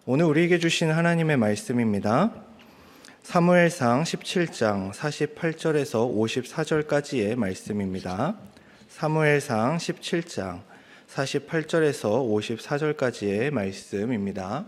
오늘 우리에게 주신 하나님의 말씀입니다. 사무엘상 17장 48절에서 54절까지의 말씀입니다. 사무엘상 17장 48절에서 54절까지의 말씀입니다.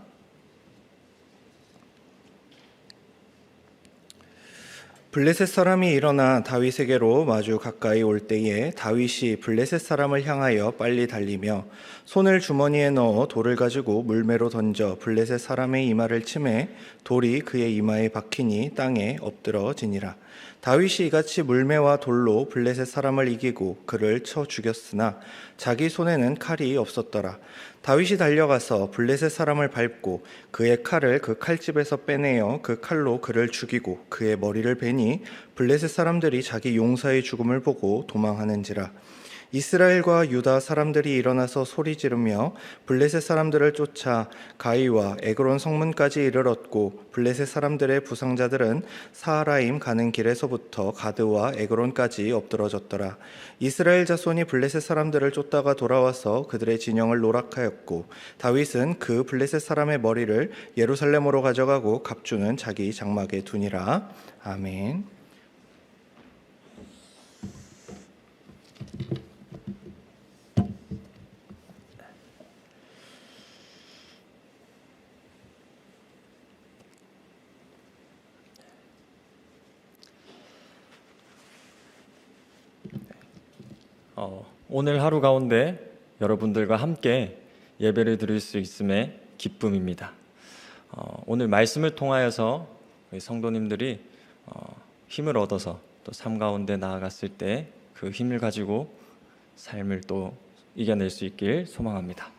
블레셋 사람이 일어나 다윗에게로 마주 가까이 올 때에 다윗이 블레셋 사람을 향하여 빨리 달리며 손을 주머니에 넣어 돌을 가지고 물매로 던져 블레셋 사람의 이마를 치매 돌이 그의 이마에 박히니 땅에 엎드러지니라. 다윗이 이같이 물매와 돌로 블레셋 사람을 이기고 그를 쳐 죽였으나 자기 손에는 칼이 없었더라. 다윗이 달려가서 블레셋 사람을 밟고 그의 칼을 그 칼집에서 빼내어 그 칼로 그를 죽이고 그의 머리를 베니 블레셋 사람들이 자기 용사의 죽음을 보고 도망하는지라. 이스라엘과 유다 사람들이 일어나서 소리 지르며 블레셋 사람들을 쫓아 가이와 에그론 성문까지 이르렀고 블레셋 사람들의 부상자들은 사하라임 가는 길에서부터 가드와 에그론까지 엎드러졌더라. 이스라엘 자손이 블레셋 사람들을 쫓다가 돌아와서 그들의 진영을 노락하였고 다윗은 그 블레셋 사람의 머리를 예루살렘으로 가져가고 갑주는 자기 장막에 두니라. 아멘. 오늘 하루 가운데 여러분들과 함께 예배를 드릴 수 있음에 기쁨입니다. 오늘 말씀을 통하여서 우리 성도님들이 힘을 얻어서 또 삶 가운데 나아갔을 때 그 힘을 가지고 삶을 또 이겨낼 수 있길 소망합니다.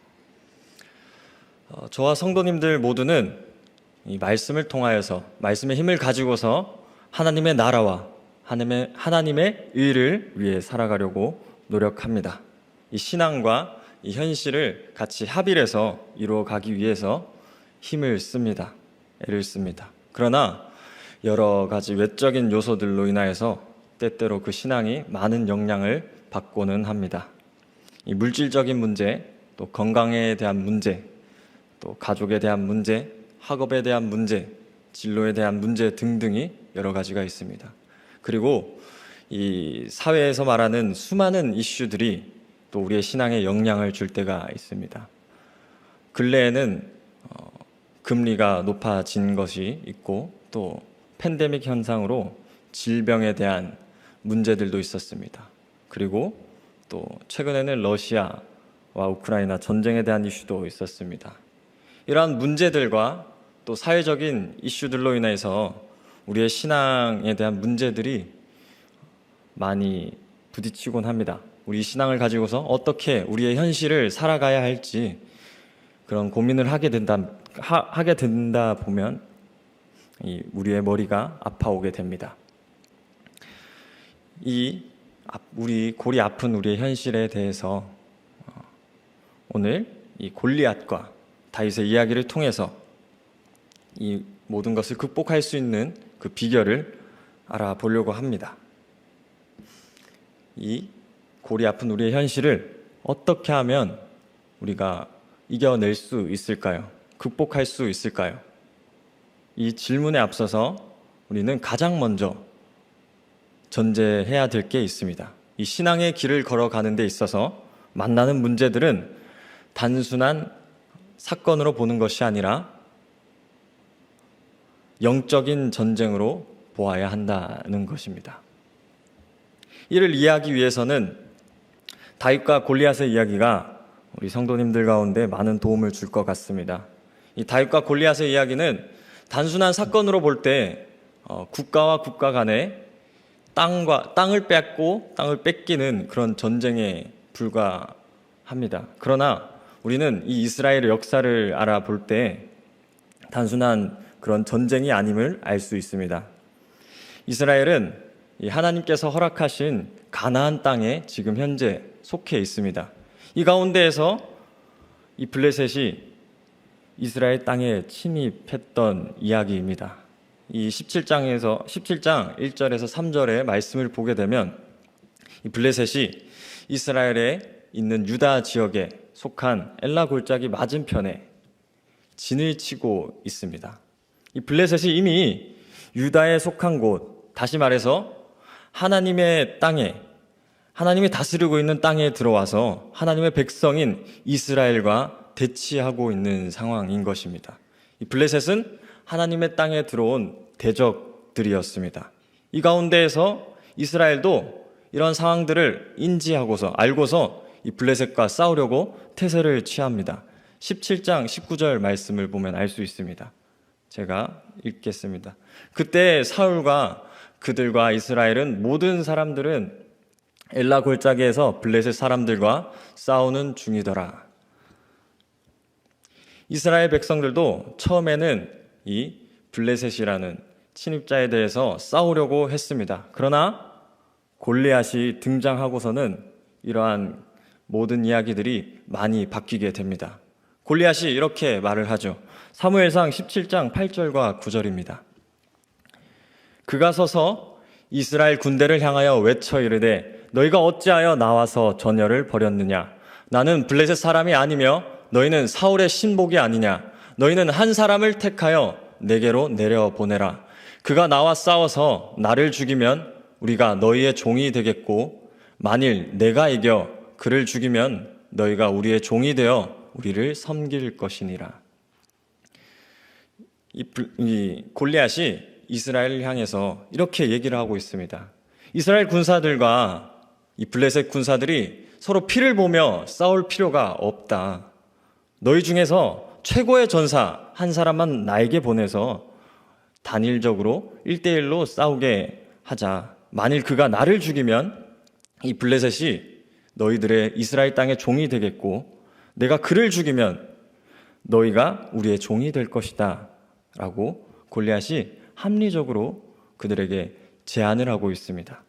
저와 성도님들 모두는 이 말씀을 통하여서 말씀의 힘을 가지고서 하나님의 나라와 하나님의 의를 위해 살아가려고 노력합니다. 이 신앙과 이 현실을 같이 합일해서 이루어가기 위해서 힘을 씁니다. 애를 씁니다. 그러나 여러 가지 외적인 요소들로 인하여서 때때로 그 신앙이 많은 영향을 받고는 합니다. 이 물질적인 문제, 또 건강에 대한 문제, 또 가족에 대한 문제, 학업에 대한 문제, 진로에 대한 문제 등등이 여러 가지가 있습니다. 그리고 이 사회에서 말하는 수많은 이슈들이 또 우리의 신앙에 영향을 줄 때가 있습니다. 근래에는 금리가 높아진 것이 있고 또 팬데믹 현상으로 질병에 대한 문제들도 있었습니다. 그리고 또 최근에는 러시아와 우크라이나 전쟁에 대한 이슈도 있었습니다. 이러한 문제들과 또 사회적인 이슈들로 인해서 우리의 신앙에 대한 문제들이 많이 부딪히곤 합니다. 우리 신앙을 가지고서 어떻게 우리의 현실을 살아가야 할지 그런 고민을 하게 된다 보면 우리의 머리가 아파오게 됩니다. 우리 골이 아픈 우리의 현실에 대해서 오늘 이 골리앗과 다윗의 이야기를 통해서 이 모든 것을 극복할 수 있는 그 비결을 알아보려고 합니다. 이 골이 아픈 우리의 현실을 어떻게 하면 우리가 이겨낼 수 있을까요? 극복할 수 있을까요? 이 질문에 앞서서 우리는 가장 먼저 전제해야 될 게 있습니다. 이 신앙의 길을 걸어가는 데 있어서 만나는 문제들은 단순한 사건으로 보는 것이 아니라 영적인 전쟁으로 보아야 한다는 것입니다. 이를 이해하기 위해서는 다윗과 골리앗의 이야기가 우리 성도님들 가운데 많은 도움을 줄 것 같습니다. 이 다윗과 골리앗의 이야기는 단순한 사건으로 볼 때 국가와 국가 간에 땅을 뺏기는 그런 전쟁에 불과합니다. 그러나 우리는 이 이스라엘의 역사를 알아볼 때 단순한 그런 전쟁이 아님을 알 수 있습니다. 이스라엘은 하나님께서 허락하신 가나안 땅에 지금 현재 속해 있습니다. 이 가운데에서 이 블레셋이 이스라엘 땅에 침입했던 이야기입니다. 이 17장 1절에서 3절의 말씀을 보게 되면 이 블레셋이 이스라엘에 있는 유다 지역에 속한 엘라 골짜기 맞은편에 진을 치고 있습니다. 이 블레셋이 이미 유다에 속한 곳, 다시 말해서 하나님의 땅에, 하나님이 다스리고 있는 땅에 들어와서 하나님의 백성인 이스라엘과 대치하고 있는 상황인 것입니다. 이 블레셋은 하나님의 땅에 들어온 대적들이었습니다. 이 가운데에서 이스라엘도 이런 상황들을 인지하고서 알고서 이 블레셋과 싸우려고 태세를 취합니다. 17장 19절 말씀을 보면 알 수 있습니다. 제가 읽겠습니다. 그때 사울과 그들과 이스라엘은 모든 사람들은 엘라 골짜기에서 블레셋 사람들과 싸우는 중이더라. 이스라엘 백성들도 처음에는 이 블레셋이라는 침입자에 대해서 싸우려고 했습니다. 그러나 골리앗이 등장하고서는 이러한 모든 이야기들이 많이 바뀌게 됩니다. 골리앗이 이렇게 말을 하죠. 사무엘상 17장 8절과 9절입니다. 그가 서서 이스라엘 군대를 향하여 외쳐 이르되 너희가 어찌하여 나와서 전열을 벌였느냐? 나는 블레셋 사람이 아니며 너희는 사울의 신복이 아니냐? 너희는 한 사람을 택하여 내게로 내려보내라. 그가 나와 싸워서 나를 죽이면 우리가 너희의 종이 되겠고 만일 내가 이겨 그를 죽이면 너희가 우리의 종이 되어 우리를 섬길 것이니라. 이 골리앗이 이스라엘을 향해서 이렇게 얘기를 하고 있습니다. 이스라엘 군사들과 이 블레셋 군사들이 서로 피를 보며 싸울 필요가 없다. 너희 중에서 최고의 전사 한 사람만 나에게 보내서 단일적으로 1대1로 싸우게 하자. 만일 그가 나를 죽이면 이 블레셋이 너희들의 이스라엘 땅의 종이 되겠고 내가 그를 죽이면 너희가 우리의 종이 될 것이다 라고 골리앗이 합리적으로 그들에게 제안을 하고 있습니다.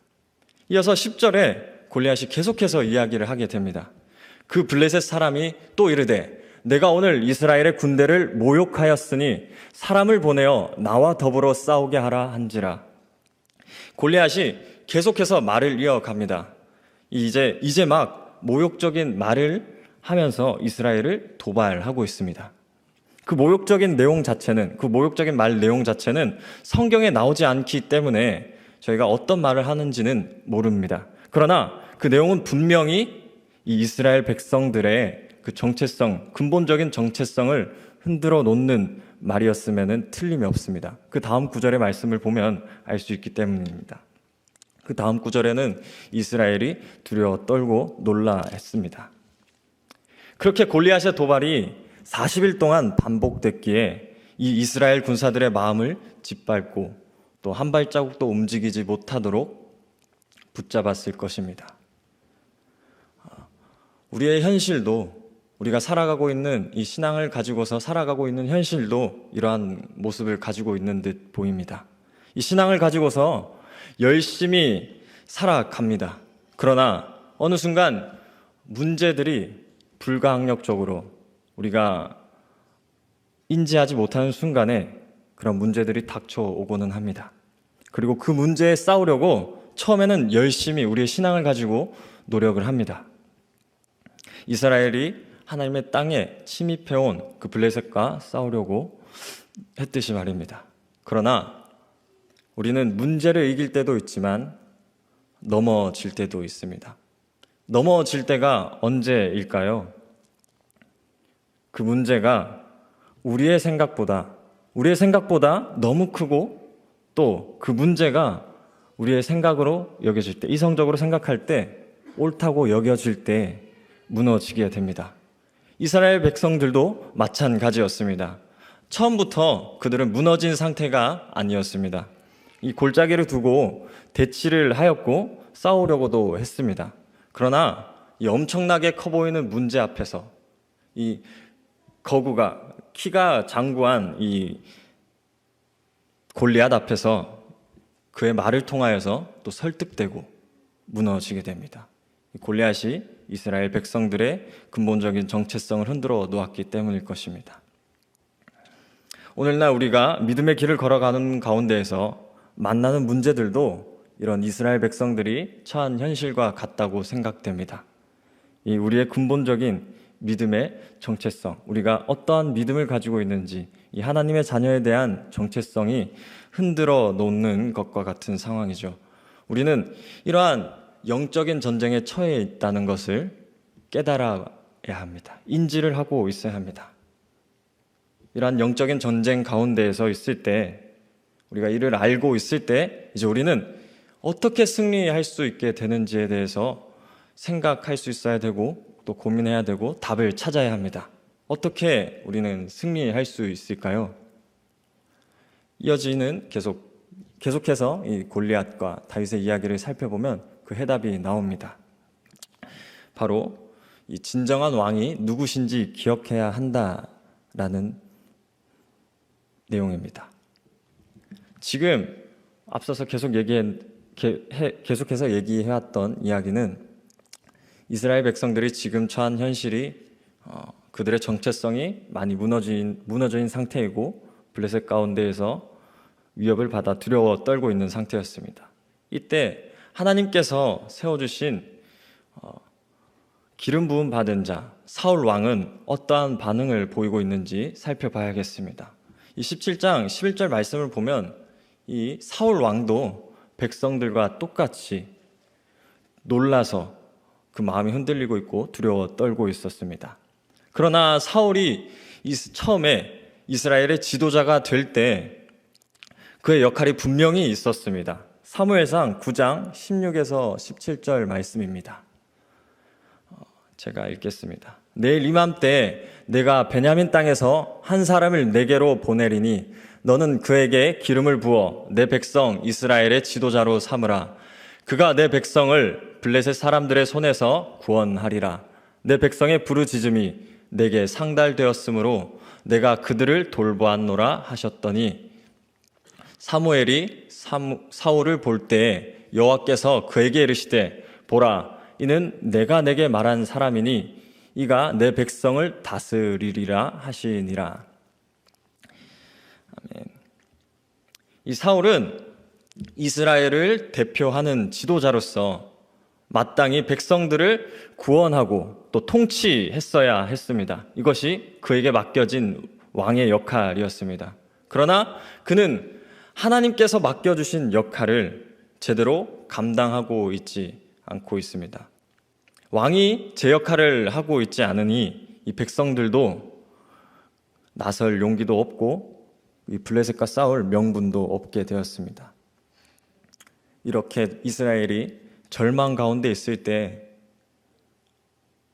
이어서 10절에 골리앗이 계속해서 이야기를 하게 됩니다. 그 블레셋 사람이 또 이르되 내가 오늘 이스라엘의 군대를 모욕하였으니 사람을 보내어 나와 더불어 싸우게 하라 한지라. 골리앗이 계속해서 말을 이어갑니다. 이제 막 모욕적인 말을 하면서 이스라엘을 도발하고 있습니다. 그 모욕적인 말 내용 자체는 성경에 나오지 않기 때문에 저희가 어떤 말을 하는지는 모릅니다. 그러나 그 내용은 분명히 이 이스라엘 백성들의 그 정체성, 근본적인 정체성을 흔들어 놓는 말이었으면 틀림이 없습니다. 그 다음 구절의 말씀을 보면 알 수 있기 때문입니다. 그 다음 구절에는 이스라엘이 두려워 떨고 놀라했습니다. 그렇게 골리앗의 도발이 40일 동안 반복됐기에 이 이스라엘 군사들의 마음을 짓밟고 또 한 발자국도 움직이지 못하도록 붙잡았을 것입니다. 우리의 현실도 우리가 살아가고 있는 이 신앙을 가지고서 살아가고 있는 현실도 이러한 모습을 가지고 있는 듯 보입니다. 이 신앙을 가지고서 열심히 살아갑니다. 그러나 어느 순간 문제들이 불가항력적으로 우리가 인지하지 못하는 순간에 그런 문제들이 닥쳐오고는 합니다. 그리고 그 문제에 싸우려고 처음에는 열심히 우리의 신앙을 가지고 노력을 합니다. 이스라엘이 하나님의 땅에 침입해온 그 블레셋과 싸우려고 했듯이 말입니다. 그러나 우리는 문제를 이길 때도 있지만 넘어질 때도 있습니다. 넘어질 때가 언제일까요? 그 문제가 우리의 생각보다 너무 크고 또 그 문제가 우리의 생각으로 여겨질 때, 이성적으로 생각할 때, 옳다고 여겨질 때 무너지게 됩니다. 이스라엘 백성들도 마찬가지였습니다. 처음부터 그들은 무너진 상태가 아니었습니다. 이 골짜기를 두고 대치를 하였고 싸우려고도 했습니다. 그러나 이 엄청나게 커 보이는 문제 앞에서 이 거구가 키가 장구한 이 골리앗 앞에서 그의 말을 통하여서 또 설득되고 무너지게 됩니다. 골리앗이 이스라엘 백성들의 근본적인 정체성을 흔들어 놓았기 때문일 것입니다. 오늘날 우리가 믿음의 길을 걸어가는 가운데에서 만나는 문제들도 이런 이스라엘 백성들이 처한 현실과 같다고 생각됩니다. 이 우리의 근본적인 믿음의 정체성, 우리가 어떠한 믿음을 가지고 있는지, 이 하나님의 자녀에 대한 정체성이 흔들어 놓는 것과 같은 상황이죠. 우리는 이러한 영적인 전쟁에 처해 있다는 것을 깨달아야 합니다. 인지를 하고 있어야 합니다. 이러한 영적인 전쟁 가운데에서 있을 때, 우리가 이를 알고 있을 때 이제 우리는 어떻게 승리할 수 있게 되는지에 대해서 생각할 수 있어야 되고 또 고민해야 되고 답을 찾아야 합니다. 어떻게 우리는 승리할 수 있을까요? 이어지는 계속해서 이 골리앗과 다윗의 이야기를 살펴보면 그 해답이 나옵니다. 바로 이 진정한 왕이 누구신지 기억해야 한다라는 내용입니다. 지금 앞서서 계속해서 얘기해왔던 이야기는 이스라엘 백성들이 지금 처한 현실이 그들의 정체성이 많이 무너진 상태이고 블레셋 가운데에서 위협을 받아 두려워 떨고 있는 상태였습니다. 이때 하나님께서 세워주신 기름 부음 받은 자 사울 왕은 어떠한 반응을 보이고 있는지 살펴봐야겠습니다. 이 17장 11절 말씀을 보면 이 사울 왕도 백성들과 똑같이 놀라서 그 마음이 흔들리고 있고 두려워 떨고 있었습니다. 그러나 사울이 처음에 이스라엘의 지도자가 될 때 그의 역할이 분명히 있었습니다. 사무엘상 9장 16에서 17절 말씀입니다. 제가 읽겠습니다. 내일 이맘때 내가 베냐민 땅에서 한 사람을 내게로 보내리니 너는 그에게 기름을 부어 내 백성 이스라엘의 지도자로 삼으라. 그가 내 백성을 블레셋 사람들의 손에서 구원하리라. 내 백성의 부르짖음이 내게 상달되었으므로 내가 그들을 돌보았노라 하셨더니 사무엘이 사울을 볼 때에 여호와께서 그에게 이르시되 보라 이는 내가 내게 말한 사람이니 이가 내 백성을 다스리리라 하시니라. 아멘. 이 사울은 이스라엘을 대표하는 지도자로서 마땅히 백성들을 구원하고 또 통치했어야 했습니다. 이것이 그에게 맡겨진 왕의 역할이었습니다. 그러나 그는 하나님께서 맡겨주신 역할을 제대로 감당하고 있지 않고 있습니다. 왕이 제 역할을 하고 있지 않으니 이 백성들도 나설 용기도 없고 이 블레셋과 싸울 명분도 없게 되었습니다. 이렇게 이스라엘이 절망 가운데 있을 때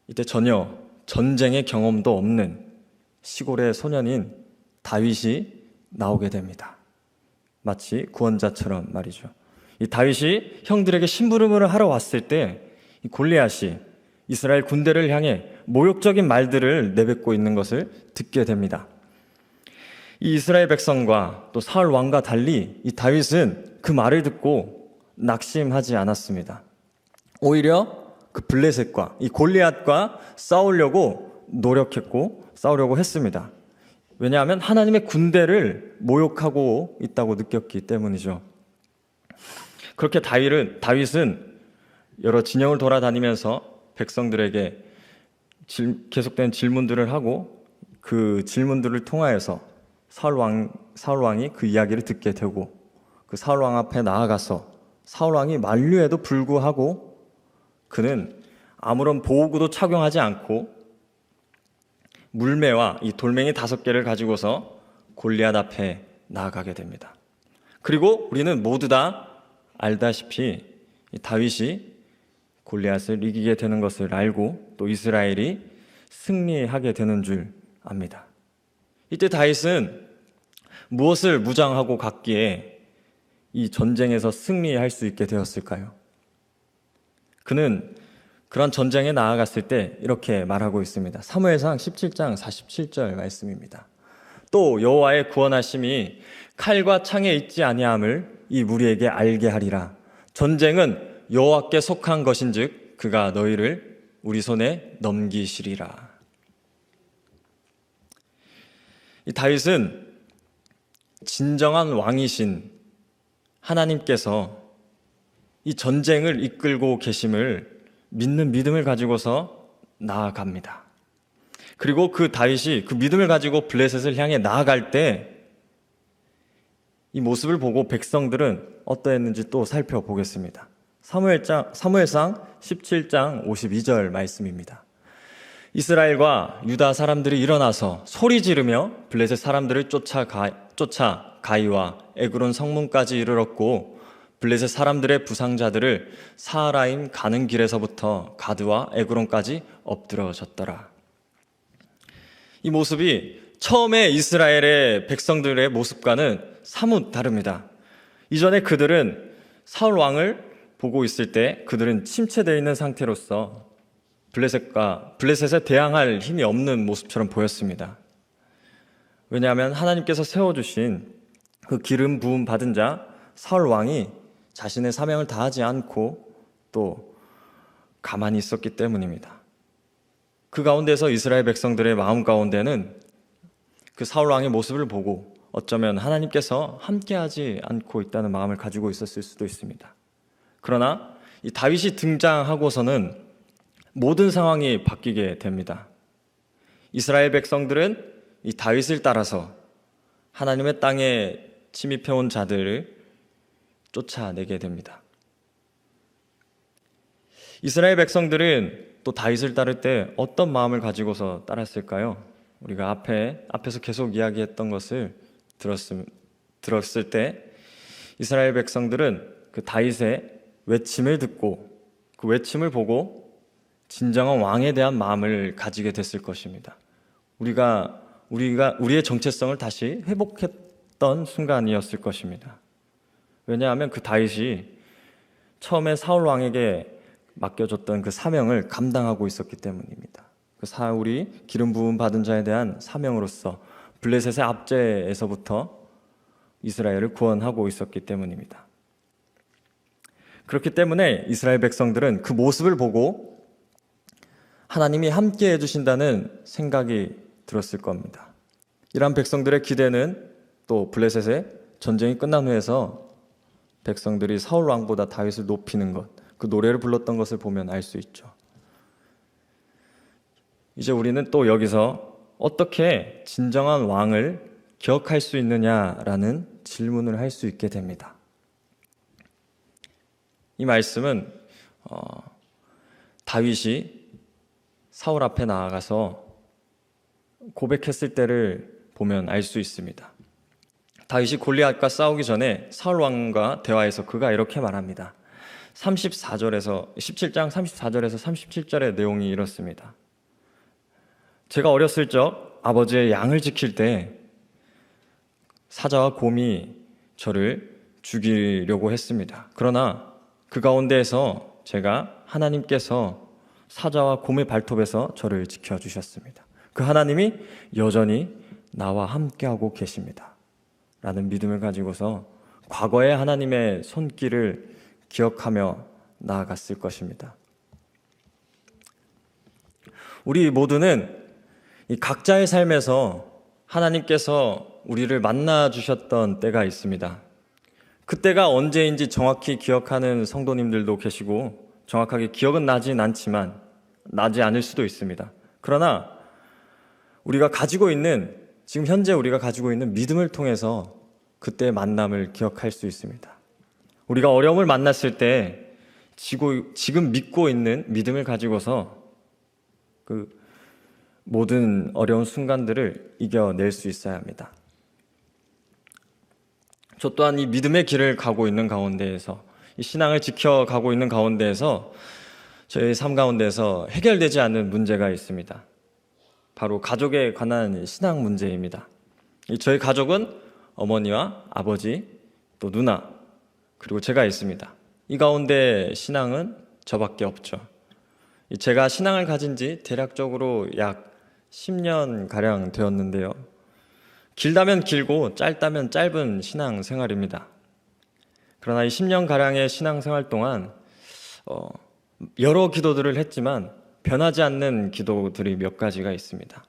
이때 전혀 전쟁의 경험도 없는 시골의 소년인 다윗이 나오게 됩니다. 마치 구원자처럼 말이죠. 이 다윗이 형들에게 심부름을 하러 왔을 때 이 골리앗이 이스라엘 군대를 향해 모욕적인 말들을 내뱉고 있는 것을 듣게 됩니다. 이 이스라엘 백성과 또 사울 왕과 달리 이 다윗은 그 말을 듣고 낙심하지 않았습니다. 오히려 그 블레셋과 이 골리앗과 싸우려고 노력했고 싸우려고 했습니다. 왜냐하면 하나님의 군대를 모욕하고 있다고 느꼈기 때문이죠. 그렇게 다윗은 여러 진영을 돌아다니면서 백성들에게 계속된 질문들을 하고 그 질문들을 통하여서 사울 왕이 그 이야기를 듣게 되고 그 사울 왕 앞에 나아가서 사울 왕이 만류에도 불구하고 그는 아무런 보호구도 착용하지 않고 물매와 이 돌멩이 5개를 가지고서 골리앗 앞에 나아가게 됩니다. 그리고 우리는 모두 다 알다시피 다윗이 골리앗을 이기게 되는 것을 알고 또 이스라엘이 승리하게 되는 줄 압니다. 이때 다윗은 무엇을 무장하고 갔기에 이 전쟁에서 승리할 수 있게 되었을까요? 그는 그런 전쟁에 나아갔을 때 이렇게 말하고 있습니다. 사무엘상 17장 47절 말씀입니다. 또 여호와의 구원하심이 칼과 창에 있지 아니함을 이 무리에게 알게 하리라. 전쟁은 여호와께 속한 것인즉 그가 너희를 우리 손에 넘기시리라. 이 다윗은 진정한 왕이신 하나님께서 이 전쟁을 이끌고 계심을 믿는 믿음을 가지고서 나아갑니다. 그리고 그 다윗이 그 믿음을 가지고 블레셋을 향해 나아갈 때 이 모습을 보고 백성들은 어떠했는지 또 살펴보겠습니다. 사무엘상 17장 52절 말씀입니다. 이스라엘과 유다 사람들이 일어나서 소리 지르며 블레셋 사람들을 쫓아 가이와 에그론 성문까지 이르렀고 블레셋 사람들의 부상자들을 사하라임 가는 길에서부터 가드와 에그론까지 엎드러졌더라. 이 모습이 처음에 이스라엘의 백성들의 모습과는 사뭇 다릅니다. 이전에 그들은 사울 왕을 보고 있을 때 그들은 침체되어 있는 상태로서 블레셋에 대항할 힘이 없는 모습처럼 보였습니다. 왜냐하면 하나님께서 세워주신 그 기름 부음 받은 자 사울 왕이 자신의 사명을 다하지 않고 또 가만히 있었기 때문입니다. 그 가운데서 이스라엘 백성들의 마음 가운데는 그 사울 왕의 모습을 보고 어쩌면 하나님께서 함께하지 않고 있다는 마음을 가지고 있었을 수도 있습니다. 그러나 이 다윗이 등장하고서는 모든 상황이 바뀌게 됩니다. 이스라엘 백성들은 이 다윗을 따라서 하나님의 땅에 침입해온 자들을 쫓아내게 됩니다. 이스라엘 백성들은 또 다윗을 따를 때 어떤 마음을 가지고서 따랐을까요? 우리가 앞에서 계속 이야기했던 것을 들었을 때 이스라엘 백성들은 그 다윗의 외침을 듣고 그 외침을 보고 진정한 왕에 대한 마음을 가지게 됐을 것입니다. 우리의 정체성을 다시 회복했던 순간이었을 것입니다. 왜냐하면 그 다윗이 처음에 사울 왕에게 맡겨줬던 그 사명을 감당하고 있었기 때문입니다. 그 사울이 기름 부음 받은 자에 대한 사명으로서 블레셋의 압제에서부터 이스라엘을 구원하고 있었기 때문입니다. 그렇기 때문에 이스라엘 백성들은 그 모습을 보고 하나님이 함께 해주신다는 생각이 들었을 겁니다. 이러한 백성들의 기대는 또 블레셋의 전쟁이 끝난 후에서 백성들이 사울 왕보다 다윗을 높이는 것, 그 노래를 불렀던 것을 보면 알 수 있죠. 이제 우리는 또 여기서 어떻게 진정한 왕을 기억할 수 있느냐라는 질문을 할 수 있게 됩니다. 이 말씀은 다윗이 사울 앞에 나아가서 고백했을 때를 보면 알 수 있습니다. 다윗이 골리앗과 싸우기 전에 사울 왕과 대화에서 그가 이렇게 말합니다. 17장 34절에서 37절의 내용이 이렇습니다. 제가 어렸을 적 아버지의 양을 지킬 때 사자와 곰이 저를 죽이려고 했습니다. 그러나 그 가운데에서 제가 하나님께서 사자와 곰의 발톱에서 저를 지켜주셨습니다. 그 하나님이 여전히 나와 함께하고 계십니다. 라는 믿음을 가지고서 과거의 하나님의 손길을 기억하며 나아갔을 것입니다. 우리 모두는 이 각자의 삶에서 하나님께서 우리를 만나 주셨던 때가 있습니다. 그때가 언제인지 정확히 기억하는 성도님들도 계시고 정확하게 기억은 나지 않을 수도 있습니다. 그러나 지금 현재 우리가 가지고 있는 믿음을 통해서 그때의 만남을 기억할 수 있습니다. 우리가 어려움을 만났을 때 지금 믿고 있는 믿음을 가지고서 그 모든 어려운 순간들을 이겨낼 수 있어야 합니다. 저 또한 이 믿음의 길을 가고 있는 가운데에서 이 신앙을 지켜가고 있는 가운데에서 저희 삶 가운데에서 해결되지 않는 문제가 있습니다. 바로 가족에 관한 신앙 문제입니다. 저희 가족은 어머니와 아버지, 또 누나, 그리고 제가 있습니다. 이 가운데 신앙은 저밖에 없죠. 제가 신앙을 가진 지 대략적으로 약 10년가량 되었는데요. 길다면 길고 짧다면 짧은 신앙생활입니다. 그러나 이 10년가량의 신앙생활 동안 여러 기도들을 했지만 변하지 않는 기도들이 몇 가지가 있습니다.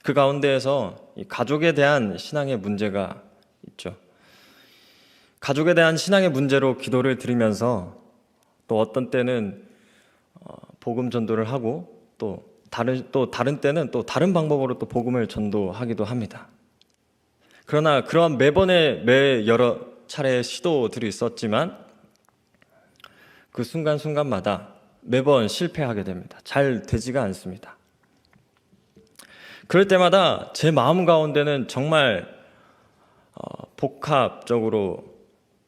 그 가운데에서 이 가족에 대한 신앙의 문제가 있죠. 가족에 대한 신앙의 문제로 기도를 드리면서 또 어떤 때는 복음 전도를 하고 또 다른 때는 또 다른 방법으로 또 복음을 전도하기도 합니다. 그러나 그러한 매 여러 차례의 시도들이 있었지만 그 순간순간마다 매번 실패하게 됩니다. 잘 되지가 않습니다. 그럴 때마다 제 마음 가운데는 정말 복합적으로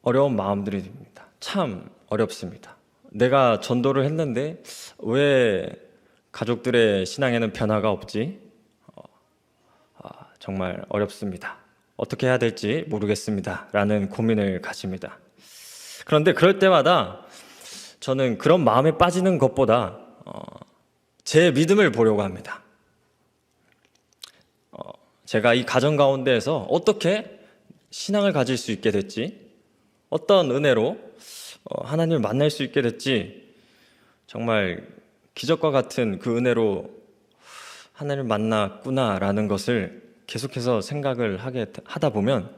어려운 마음들이 듭니다. 참 어렵습니다. 내가 전도를 했는데 왜 가족들의 신앙에는 변화가 없지? 정말 어렵습니다. 어떻게 해야 될지 모르겠습니다. 라는 고민을 가집니다. 그런데 그럴 때마다 저는 그런 마음에 빠지는 것보다 제 믿음을 보려고 합니다. 제가 이 가정 가운데에서 어떻게 신앙을 가질 수 있게 됐지? 어떤 은혜로 하나님을 만날 수 있게 됐지? 정말 기적과 같은 그 은혜로 하나님을 만났구나라는 것을 계속해서 생각을 하다 보면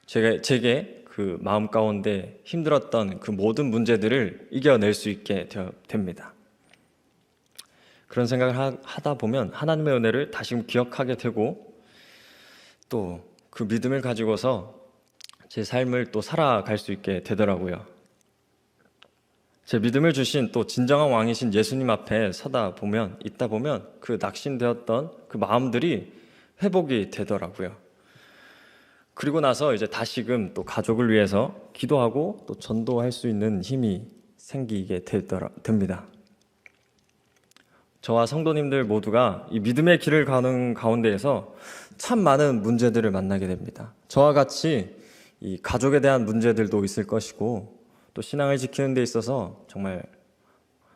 제게 그 마음 가운데 힘들었던 그 모든 문제들을 이겨낼 수 있게 됩니다. 그런 생각을 하다 보면 하나님의 은혜를 다시금 기억하게 되고 또 그 믿음을 가지고서 제 삶을 또 살아갈 수 있게 되더라고요. 제 믿음을 주신 또 진정한 왕이신 예수님 앞에 있다 보면 그 낙심되었던 그 마음들이 회복이 되더라고요. 그리고 나서 이제 다시금 또 가족을 위해서 기도하고 또 전도할 수 있는 힘이 생기게 됩니다. 저와 성도님들 모두가 이 믿음의 길을 가는 가운데에서 참 많은 문제들을 만나게 됩니다. 저와 같이 이 가족에 대한 문제들도 있을 것이고 또 신앙을 지키는 데 있어서 정말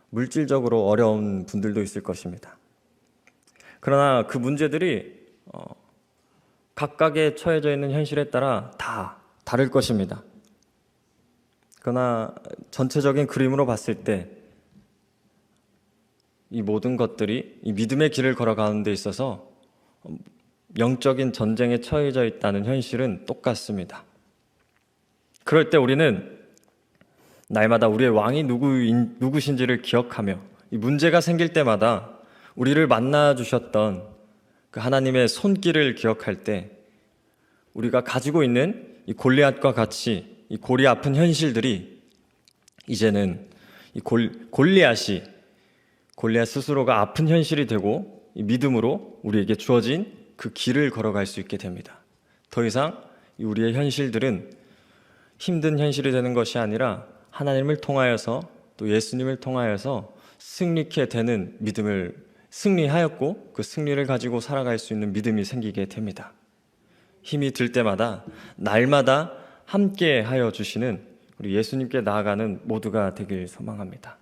물질적으로 어려운 분들도 있을 것입니다. 그러나 그 문제들이 각각의 처해져 있는 현실에 따라 다 다를 것입니다. 그러나 전체적인 그림으로 봤을 때 이 모든 것들이 이 믿음의 길을 걸어가는 데 있어서 영적인 전쟁에 처해져 있다는 현실은 똑같습니다. 그럴 때 우리는 날마다 우리의 왕이 누구신지를 기억하며 이 문제가 생길 때마다 우리를 만나 주셨던 그 하나님의 손길을 기억할 때 우리가 가지고 있는 이 골리앗과 같이 이 골이 아픈 현실들이 이제는 이 골리앗 스스로가 아픈 현실이 되고 이 믿음으로 우리에게 주어진 그 길을 걸어갈 수 있게 됩니다. 더 이상 우리의 현실들은 힘든 현실이 되는 것이 아니라 하나님을 통하여서 또 예수님을 통하여서 승리케 되는 믿음을 승리하였고 그 승리를 가지고 살아갈 수 있는 믿음이 생기게 됩니다. 힘이 들 때마다 날마다 함께 하여 주시는 우리 예수님께 나아가는 모두가 되길 소망합니다.